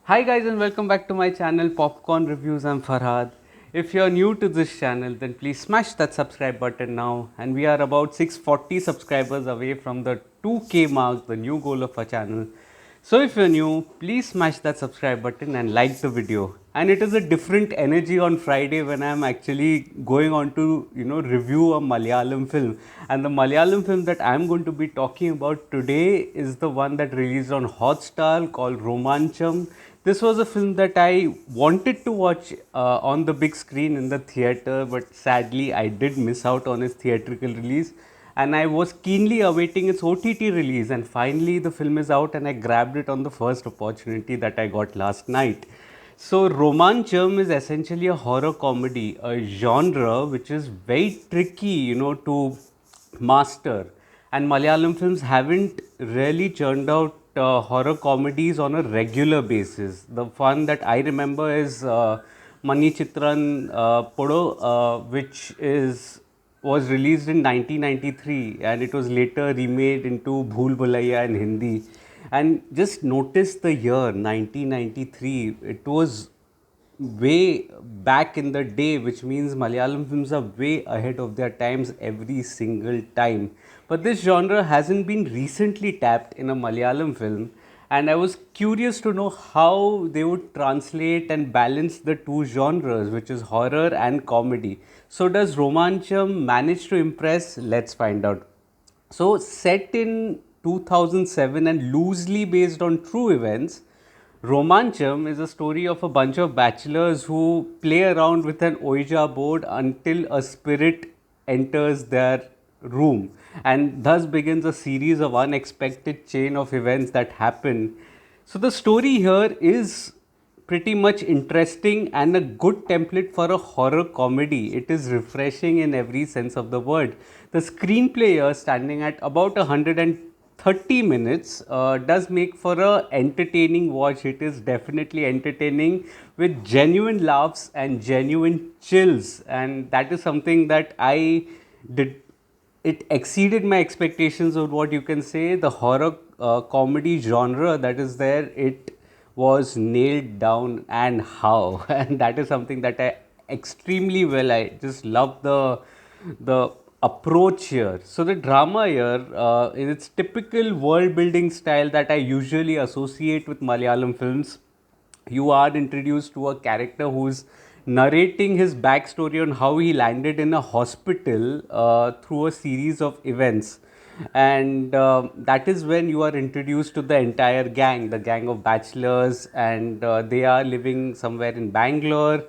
Hi guys and welcome back to my channel Popcorn Reviews. I'm Farhad. If you're new to this channel then please smash that subscribe button now, and we are about 640 subscribers away from the 2k mark, the new goal of our channel. So if you're new, please smash that subscribe button and like the video. And it is a different energy on Friday when I'm actually going on to review a Malayalam film. And the Malayalam film that I'm going to be talking about today is the one that released on Hotstar called Romancham. This was a film that I wanted to watch on the big screen in the theater, but sadly I did miss out on its theatrical release, and I was keenly awaiting its OTT release, and finally the film is out and I grabbed it on the first opportunity that I got last night. So Romancham is essentially a horror comedy, a genre which is very tricky, to master. And Malayalam films haven't really churned out horror comedies on a regular basis. The one that I remember is Mani Chitran Podo, which is was released in 1993 and it was later remade into Bhool Bhulaiya in Hindi. And just notice the year 1993. It was way back in the day, which means Malayalam films are way ahead of their times every single time. But this genre hasn't been recently tapped in a Malayalam film, and I was curious to know how they would translate and balance the two genres, which is horror and comedy. So, does Romancham manage to impress? Let's find out. So, set in 2007 and loosely based on true events, Romancham is a story of a bunch of bachelors who play around with an Ouija board until a spirit enters their room, and thus begins a series of unexpected chain of events that happen. So the story here is pretty much interesting and a good template for a horror comedy. It is refreshing in every sense of the word. The screenplay here, standing at about 130 minutes, does make for a entertaining watch. It is definitely entertaining with genuine laughs and genuine chills, and that is something that I did. It exceeded my expectations of what you can say. The horror comedy genre that is there, it was nailed down, and how. And that is something that I extremely well. I just love the approach here. So the drama here, in its typical world building style that I usually associate with Malayalam films, you are introduced to a character who's narrating his backstory on how he landed in a hospital through a series of events. And that is when you are introduced to the entire gang, the gang of bachelors, and they are living somewhere in Bangalore.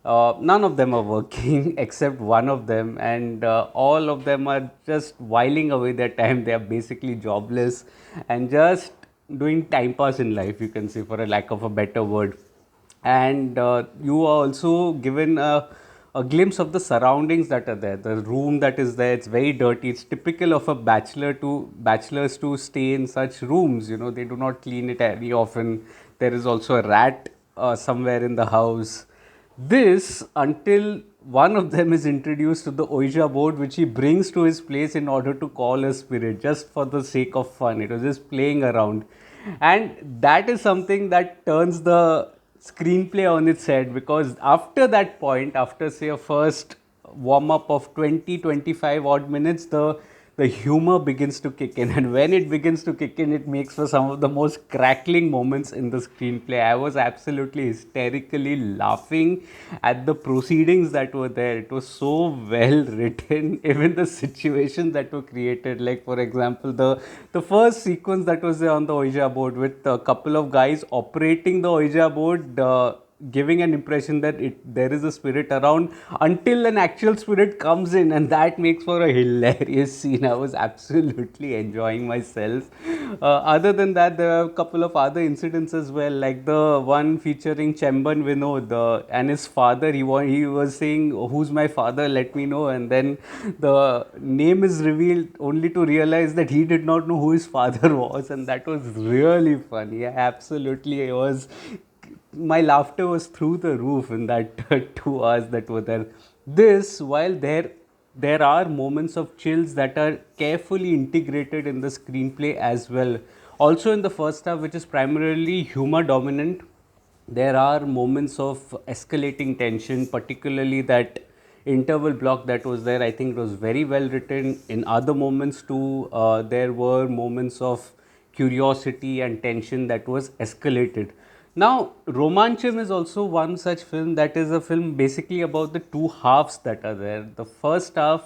None of them are working except one of them, and all of them are just whiling away their time. They are basically jobless and just doing time pass in life, you can say, for a lack of a better word. And you are also given a glimpse of the surroundings that are there. The room that is there, it's very dirty. It's typical of a bachelors to stay in such rooms. They do not clean it very often. There is also a rat somewhere in the house. This until one of them is introduced to the Ouija board, which he brings to his place in order to call a spirit, just for the sake of fun. It was just playing around. And that is something that turns the screenplay on its head, because after that point, after say a first warm up of 20-25 odd minutes, the humor begins to kick in, and when it begins to kick in, it makes for some of the most crackling moments in the screenplay. I was absolutely hysterically laughing at the proceedings that were there. It was so well written, even the situations that were created. Like, for example, the first sequence that was there on the Ouija board, with a couple of guys operating the Ouija board, giving an impression that there is a spirit around, until an actual spirit comes in, and that makes for a hilarious scene. I was absolutely enjoying myself. Other than that, there are a couple of other incidents as well, like the one featuring Chemban Vinod and his father. He was saying, "Who's my father? Let me know." And then the name is revealed only to realize that he did not know who his father was, and that was really funny. Absolutely, it was. My laughter was through the roof in that 2 hours that were there. This, while there are moments of chills that are carefully integrated in the screenplay as well. Also in the first half, which is primarily humor dominant, there are moments of escalating tension, particularly that interval block that was there. I think it was very well written. In other moments too, there were moments of curiosity and tension that was escalated. Now, Romancham is also one such film that is a film basically about the two halves that are there. The first half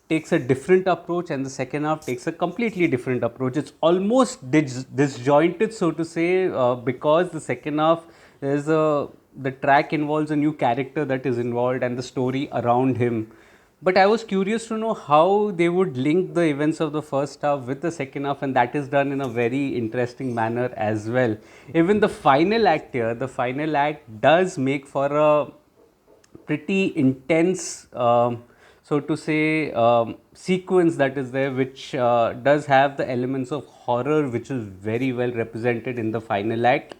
takes a different approach, and the second half takes a completely different approach. It's almost disjointed, so to say, because the second half there's a the track involves a new character that is involved and the story around him. But I was curious to know how they would link the events of the first half with the second half, and that is done in a very interesting manner as well. Even the final act here, the final act does make for a pretty intense, so to say, sequence that is there, which does have the elements of horror, which is very well represented in the final act.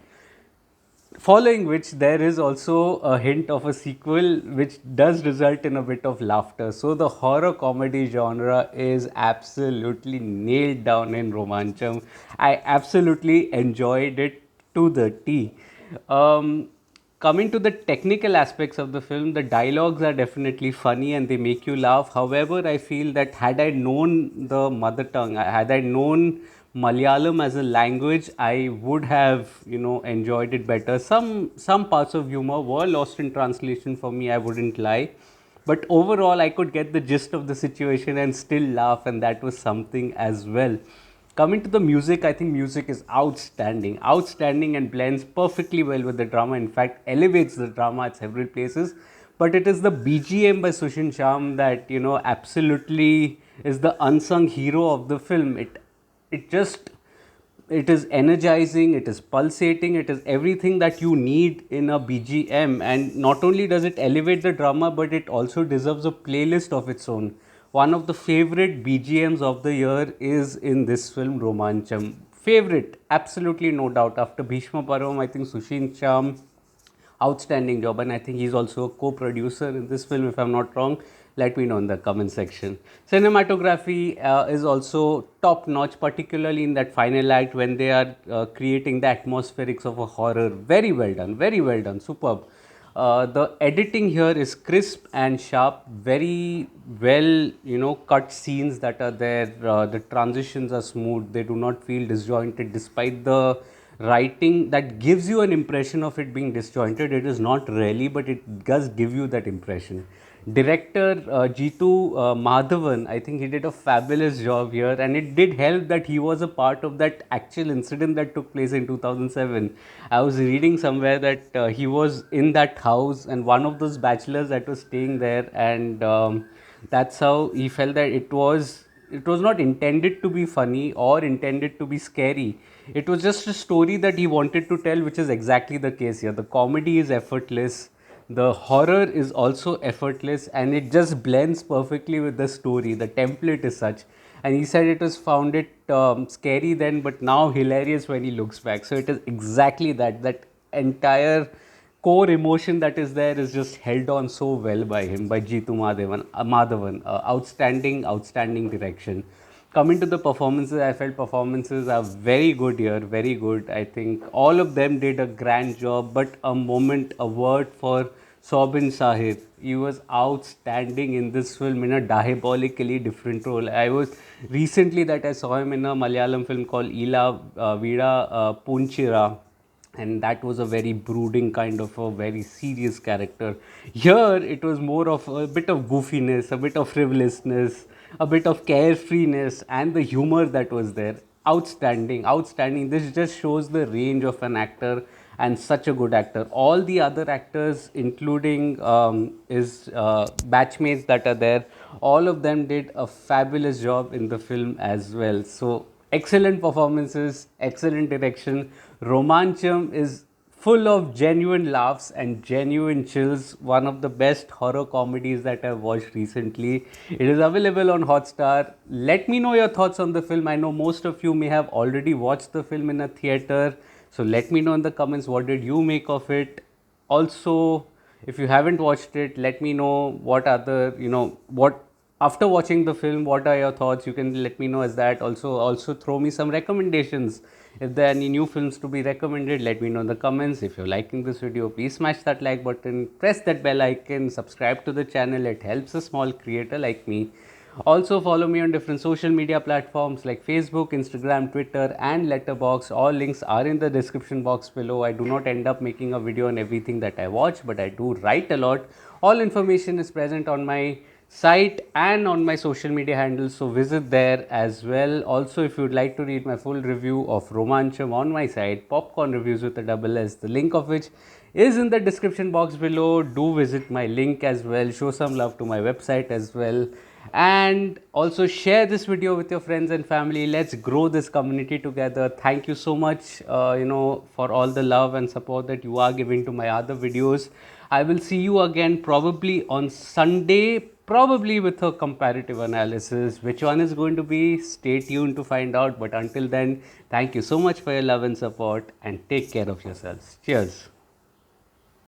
Following which, there is also a hint of a sequel, which does result in a bit of laughter. So, the horror comedy genre is absolutely nailed down in Romancham. I absolutely enjoyed it to the T. Um, Coming to the technical aspects of the film, the dialogues are definitely funny and they make you laugh. However, I feel that had I known the mother tongue, had I known Malayalam as a language, I would have, enjoyed it better. Some parts of humor were lost in translation for me, I wouldn't lie. But overall, I could get the gist of the situation and still laugh, and that was something as well. Coming to the music, I think music is outstanding and blends perfectly well with the drama. In fact, elevates the drama at several places. But it is the BGM by Sushin Sham that absolutely is the unsung hero of the film. It is energizing, it is pulsating, it is everything that you need in a BGM. And not only does it elevate the drama, but it also deserves a playlist of its own. One of the favorite BGMs of the year is in this film, Romancham. Favorite, absolutely no doubt. After Bhishma Param, I think Sushin Sham, outstanding job, and I think he's also a co-producer in this film, if I'm not wrong. Let me know in the comment section. Cinematography is also top notch, particularly in that final act when they are creating the atmospherics of a horror. Very well done, superb. The editing here is crisp and sharp, very well, cut scenes that are there. The transitions are smooth, they do not feel disjointed despite the writing that gives you an impression of it being disjointed. It is not really, but it does give you that impression. Director Jitu Madhavan, I think he did a fabulous job here, and it did help that he was a part of that actual incident that took place in 2007. I was reading somewhere that he was in that house and one of those bachelors that was staying there, and that's how he felt that it was not intended to be funny or intended to be scary. It was just a story that he wanted to tell, which is exactly the case here. The comedy is effortless, the horror is also effortless, and it just blends perfectly with the story. The template is such. And he said it was found it scary then, but now hilarious when he looks back. So it is exactly that entire core emotion that is there is just held on so well by him, by Jitu Madhavan. Outstanding direction. Coming to the performances, I felt performances are very good here, very good. I think all of them did a grand job, but a word for Soubin Sahib. He was outstanding in this film in a diabolically different role. I was recently that I saw him in a Malayalam film called Ila Vida Punchira, and that was a very brooding kind of a very serious character. Here it was more of a bit of goofiness, a bit of frivolousness, a bit of carefreeness, and the humor that was there. Outstanding. This just shows the range of an actor, and such a good actor. All the other actors, including his batchmates that are there, all of them did a fabulous job in the film as well. So, excellent performances, excellent direction. Romancham is full of genuine laughs and genuine chills. One of the best horror comedies that I've watched recently. It is available on Hotstar. Let me know your thoughts on the film. I know most of you may have already watched the film in a theater. So let me know in the comments, what did you make of it. Also, if you haven't watched it, let me know what other, what after watching the film, what are your thoughts. You can let me know as that. Also throw me some recommendations. If there are any new films to be recommended, let me know in the comments. If you're liking this video, please smash that like button, press that bell icon, subscribe to the channel. It helps a small creator like me. Also follow me on different social media platforms like Facebook, Instagram, Twitter and Letterboxd. All links are in the description box below. I do not end up making a video on everything that I watch, but I do write a lot. All information is present on my site and on my social media handles, so visit there as well. Also, if you would like to read my full review of Romancham on my site, Popcorn Reviews with a double S, the link of which is in the description box below. Do visit my link as well. Show some love to my website as well. And also share this video with your friends and family. Let's grow this community together. Thank you so much for all the love and support that you are giving to my other videos. I will see you again probably on Sunday, probably with a comparative analysis. Which one is going to be? Stay tuned to find out. But until then, thank you so much for your love and support and take care of yourselves. Cheers.